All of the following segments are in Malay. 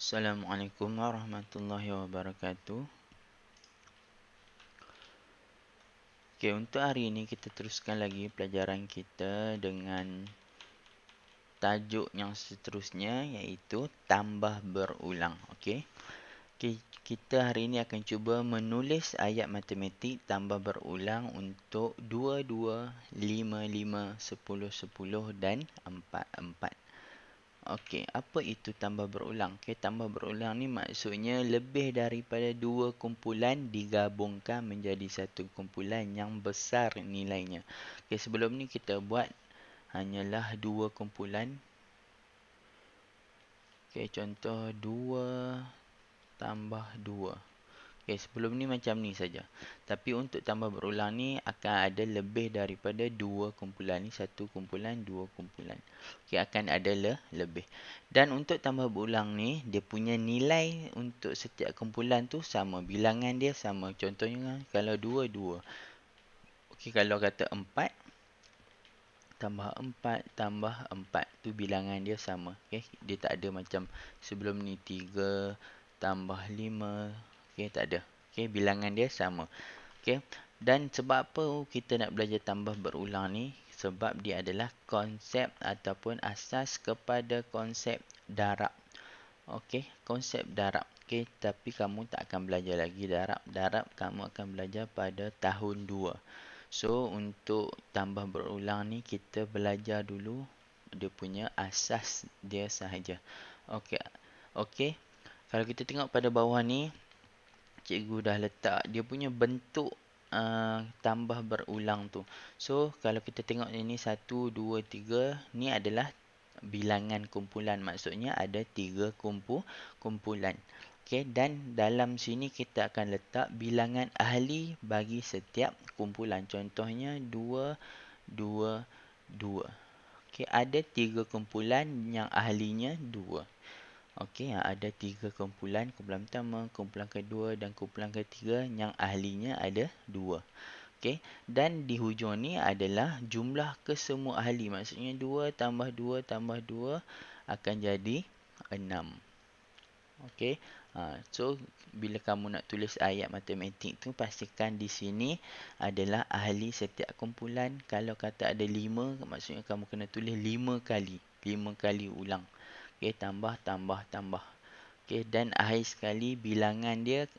Assalamualaikum warahmatullahi wabarakatuh. Okey, untuk hari ini kita teruskan lagi pelajaran kita dengan tajuk yang seterusnya iaitu tambah berulang. Okey. Okey, kita hari ini akan cuba menulis ayat matematik tambah berulang untuk 2, 2, 5, 5, 10, 10 dan 4, 4. Okey, apa itu tambah berulang? Okey, tambah berulang ni maksudnya lebih daripada dua kumpulan digabungkan menjadi satu kumpulan yang besar nilainya. Okey, sebelum ni kita buat hanyalah dua kumpulan. Okey, contoh 2 tambah 2. Okey, sebelum ni macam ni saja. Tapi untuk tambah berulang ni akan ada lebih daripada dua kumpulan ni, satu kumpulan, dua kumpulan. Okey, akan ada lebih. Dan untuk tambah berulang ni, dia punya nilai untuk setiap kumpulan tu sama. Bilangan dia sama. Contohnya kalau 2, 2. Okey, kalau kata 4, tambah 4, tambah 4. Tu bilangan dia sama. Okey, dia tak ada macam sebelum ni 3, tambah 5. Okey, tak ada. Okey, bilangan dia sama. Okey. Dan sebab apa kita nak belajar tambah berulang ni? Sebab dia adalah konsep ataupun asas kepada konsep darab. Okey, konsep darab. Okey, tapi kamu tak akan belajar lagi darab. Darab kamu akan belajar pada tahun 2. So, untuk tambah berulang ni kita belajar dulu dia punya asas dia sahaja. Okey. Okey. Kalau kita tengok pada bawah ni, cikgu dah letak dia punya bentuk tambah berulang tu. So, kalau kita tengok ini 1, 2, 3, ni adalah bilangan kumpulan. Maksudnya ada 3 kumpulan. Okey, dan dalam sini kita akan letak bilangan ahli bagi setiap kumpulan. Contohnya 2, 2, 2. Okey, ada 3 kumpulan yang ahlinya 2. Okey, ada 3 kumpulan. Kumpulan pertama, kumpulan kedua dan kumpulan ketiga yang ahlinya ada 2. Okey, dan di hujung ni adalah jumlah kesemua ahli. Maksudnya 2 tambah 2 tambah 2 akan jadi 6. Okey, so bila kamu nak tulis ayat matematik tu, pastikan di sini adalah ahli setiap kumpulan. Kalau kata ada 5, maksudnya kamu kena tulis 5 kali. 5 kali ulang. Okey, tambah, tambah, tambah. Okey, dan akhir sekali bilangan dia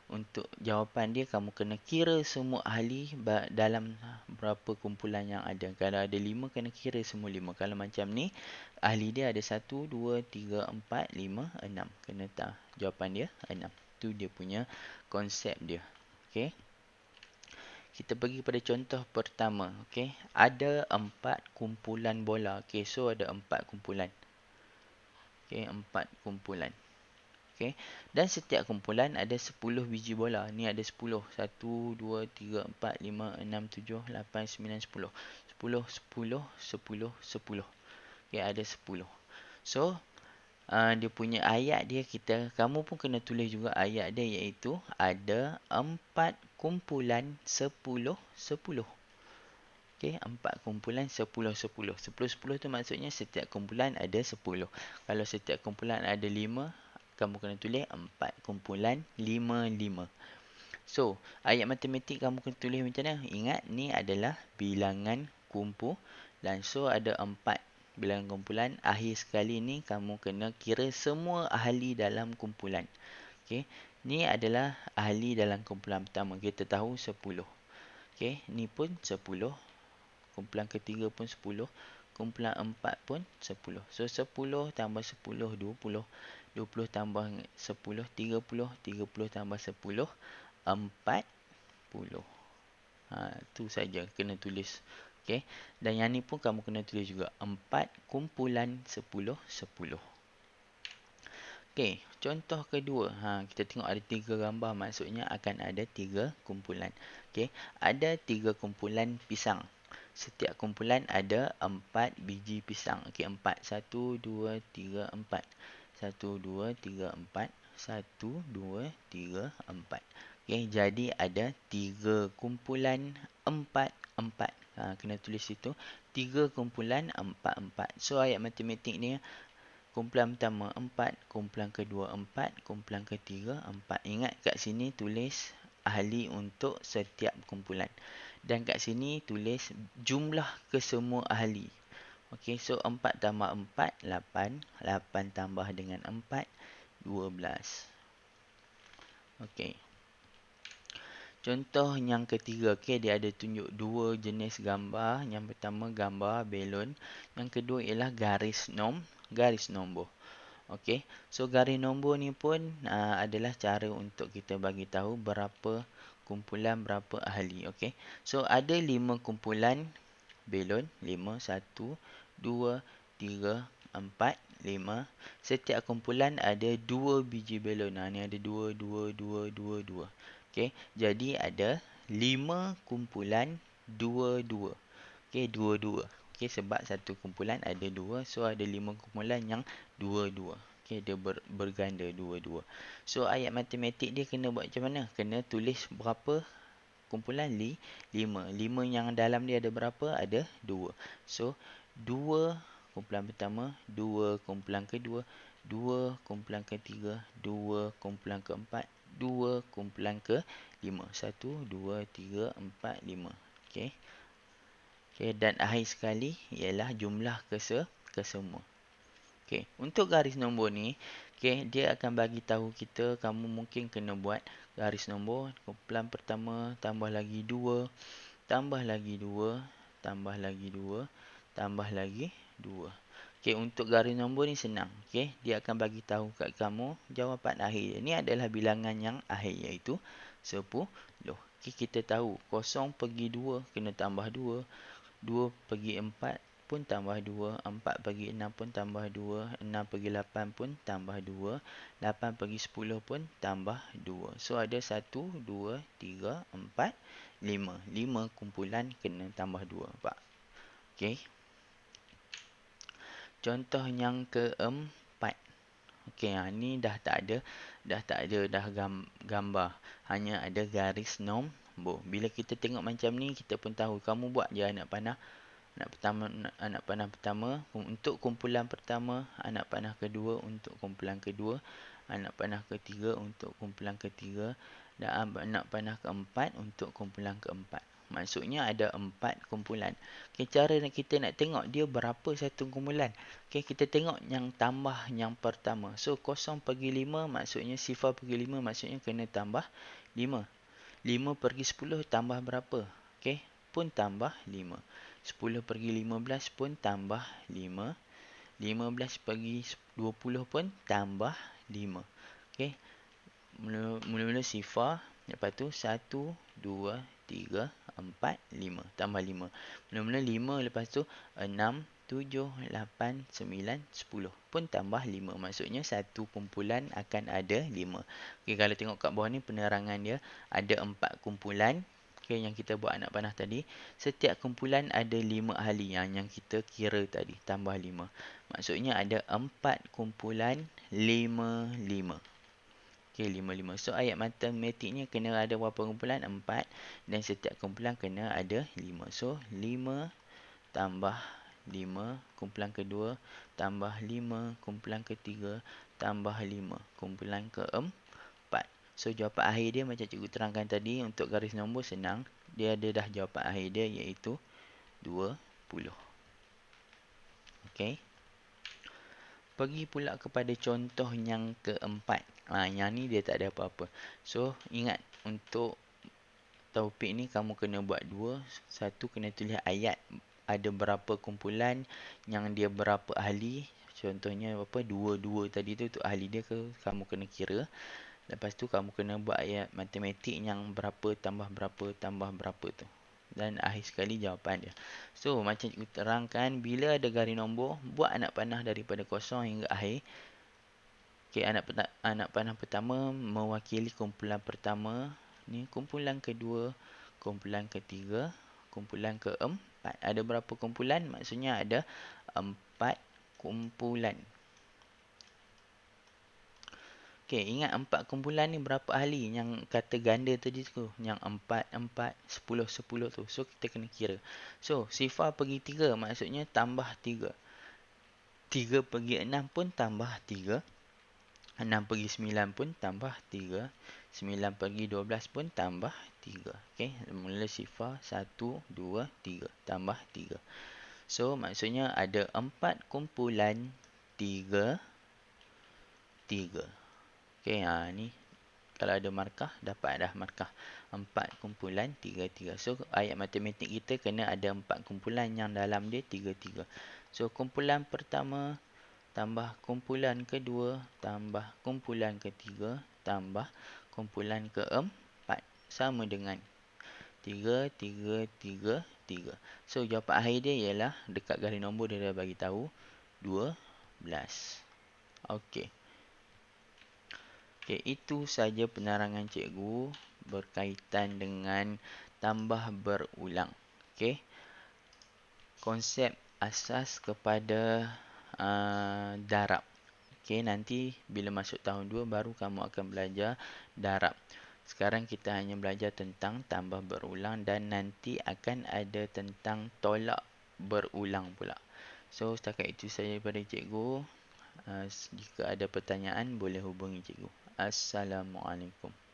untuk jawapan dia kamu kena kira semua ahli dalam berapa kumpulan yang ada. Kalau ada 5 kena kira semua 5. Kalau macam ni ahli dia ada 1, 2, 3, 4, 5, 6. Kena tahu jawapan dia 6. Tu dia punya konsep dia. Okey. Kita pergi pada contoh pertama. Okey. Ada 4 kumpulan bola. Okey, so ada 4 kumpulan. Okey, 4 kumpulan. Okey. Dan setiap kumpulan ada 10 biji bola. Ni ada 10. 1, 2, 3, 4, 5, 6, 7, 8, 9, 10. 10, 10, 10, 10. Okey, ada 10. So, dia punya ayat dia kamu pun kena tulis juga ayat dia iaitu ada 4 kumpulan 10, 10. Okey, 4 kumpulan 10, 10. 10, 10 tu maksudnya setiap kumpulan ada 10. Kalau setiap kumpulan ada 5, kamu kena tulis 4 kumpulan 5, 5. So, ayat matematik kamu kena tulis macam mana? Ingat, ni adalah bilangan kumpulan. So, ada 4 bilangan kumpulan. Akhir sekali ni kamu kena kira semua ahli dalam kumpulan. Okey, ni adalah ahli dalam kumpulan pertama. Kita tahu 10. Okey, ni pun 10. Kumpulan ketiga pun 10. Kumpulan 4 pun 10. So, 10 tambah 10, 20. 20 tambah 10, 30. 30 tambah 10, 40. Tu saja kena tulis. Okey. Dan yang ni pun kamu kena tulis juga. 4 kumpulan 10, 10. Okey, contoh kedua. Kita tengok ada 3 gambar. Maksudnya akan ada 3 kumpulan. Okey, ada 3 kumpulan pisang. Setiap kumpulan ada 4 biji pisang. Okey, 4. 1, 2, 3, 4. 1, 2, 3, 4. 1, 2, 3, 4. Okey, jadi ada 3 kumpulan 4, 4. Kena tulis itu. 3 kumpulan 4, 4. So, ayat matematik ni kumpulan pertama 4, kumpulan kedua 4, kumpulan ketiga 4. Ingat kat sini tulis ahli untuk setiap kumpulan. Dan kat sini tulis jumlah kesemua ahli. Okey, so 4 tambah 4, 8. 8 tambah dengan 4, 12. Okey. Contoh yang ketiga, okay, dia ada tunjuk dua jenis gambar. Yang pertama gambar belon. Yang kedua ialah garis nombor. Okey, so garis nombor ni pun adalah cara untuk kita bagi tahu berapa kumpulan, berapa ahli. Okey, so ada 5 kumpulan belon. 5, 1, 2, 3, 4, 5. Setiap kumpulan ada 2 biji belon. Ni ada 2, 2, 2, 2, 2. Okey, jadi ada 5 kumpulan 2, 2. Okey, 2, 2. Okey, sebab satu kumpulan ada 2, so ada 5 kumpulan yang 2, 2. Okey, dia berganda 2, 2. So ayat matematik dia kena buat macam mana? Kena tulis berapa kumpulan? 5. 5 yang dalam dia ada berapa? Ada 2. So 2 kumpulan pertama, 2 kumpulan kedua, 2 kumpulan ketiga, 2 kumpulan keempat, 2 kumpulan ke 5. 1, 2, 3, 4, 5. Okey. Okey, dan akhir sekali ialah jumlah kesemua. Okey, untuk garis nombor ni, okey, dia akan bagi tahu kita, kamu mungkin kena buat garis nombor kumpulan pertama tambah lagi 2, tambah lagi 2, tambah lagi 2, tambah lagi 2. Okey, untuk garis nombor ni senang. Okey, dia akan bagi tahu kat kamu jawapan akhir. Ini adalah bilangan yang akhir, iaitu 10. Okey, kita tahu 0 pergi 2 kena tambah 2. 2 pergi 4 pun tambah 2. 4 pergi 6 pun tambah 2. 6 pergi 8 pun tambah 2. 8 pergi 10 pun tambah 2. So ada 1, 2, 3, 4, 5. 5 kumpulan kena tambah 2. Nampak? Okey. Contoh yang keempat. Okey, ni dah tak ada gambar. Hanya ada garis nombor. Bila kita tengok macam ni, kita pun tahu. Kamu buat je anak panah. Anak panah pertama untuk kumpulan pertama, anak panah kedua untuk kumpulan kedua, anak panah ketiga untuk kumpulan ketiga, dan anak panah keempat untuk kumpulan keempat. Maksudnya ada 4 kumpulan. Okay, cara kita nak tengok dia berapa satu kumpulan. Okay, kita tengok yang tambah yang pertama. So 0 pergi 5 maksudnya sifar pergi 5 maksudnya kena tambah 5. 5 pergi 10 tambah berapa? Okay, pun tambah 5. 10 pergi 15 pun tambah 5. 15 pergi 20 pun tambah 5. Okay, mula-mula sifar. Lepas tu 1, 2, 3, 4, 5. Tambah 5. Mula-mula 5. Lepas tu 6, 7, 8, 9, 10. Pun tambah 5. Maksudnya satu kumpulan akan ada 5. Okay, kalau tengok kat bawah ni penerangan dia. Ada 4 kumpulan. Okay, yang kita buat anak panah tadi. Setiap kumpulan ada 5 ahli. Yang kita kira tadi. Tambah 5. Maksudnya ada 4 kumpulan 5, 5. Okey, 5, 5. So, ayat matematiknya kena ada berapa kumpulan? 4. Dan setiap kumpulan kena ada 5. So, 5 tambah 5. Kumpulan kedua. Tambah 5. Kumpulan ketiga. Tambah 5. Kumpulan keempat. So, jawapan akhir dia macam cikgu terangkan tadi. Untuk garis nombor senang. Dia ada dah jawapan akhir dia iaitu 20. Okey. Pergi pula kepada contoh yang keempat. Yang ni dia tak ada apa-apa. So, ingat untuk topik ni kamu kena buat 2. Satu, kena tulis ayat. Ada berapa kumpulan, yang dia berapa ahli. Contohnya apa? 2, 2 tadi tu untuk ahli dia ke kamu kena kira. Lepas tu kamu kena buat ayat matematik yang berapa tambah berapa tu. Dan akhir sekali jawapan dia. So, macam cikgu terangkan, bila ada garis nombor, buat anak panah daripada kosong hingga akhir. Okey, anak panah pertama mewakili kumpulan pertama. Ni kumpulan kedua, kumpulan ketiga, kumpulan keempat. Ada berapa kumpulan? Maksudnya ada 4 kumpulan. Okey, ingat 4 kumpulan ni berapa ahli? Yang kata ganda tadi tu. Yang 4, 4, 10, 10 tu. So, kita kena kira. So, sifar pergi 3 maksudnya tambah 3. 3 pergi 6 pun tambah 3. 6 pergi 9 pun tambah 3. 9 pergi 12 pun tambah 3. Okey, mula sifar 1, 2, 3. Tambah 3. So, maksudnya ada 4 kumpulan 3, 3. Okey, ni kalau ada markah, dapat dah markah. 4 kumpulan 3, 3. So, ayat matematik kita kena ada 4 kumpulan yang dalam dia 3, 3. So, kumpulan pertama tambah kumpulan kedua tambah kumpulan ketiga tambah kumpulan keempat sama dengan 3, 3, 3, 3. So, jawapan akhir dia ialah dekat garis nombor dia dah bagi tahu 12. Okey. Okey, itu saja penerangan cikgu berkaitan dengan tambah berulang. Okey. Konsep asas kepada darab. Okey, nanti bila masuk tahun 2 baru kamu akan belajar darab. Sekarang kita hanya belajar tentang tambah berulang dan nanti akan ada tentang tolak berulang pula. So, setakat itu saja daripada cikgu. Jika ada pertanyaan boleh hubungi cikgu. Assalamualaikum.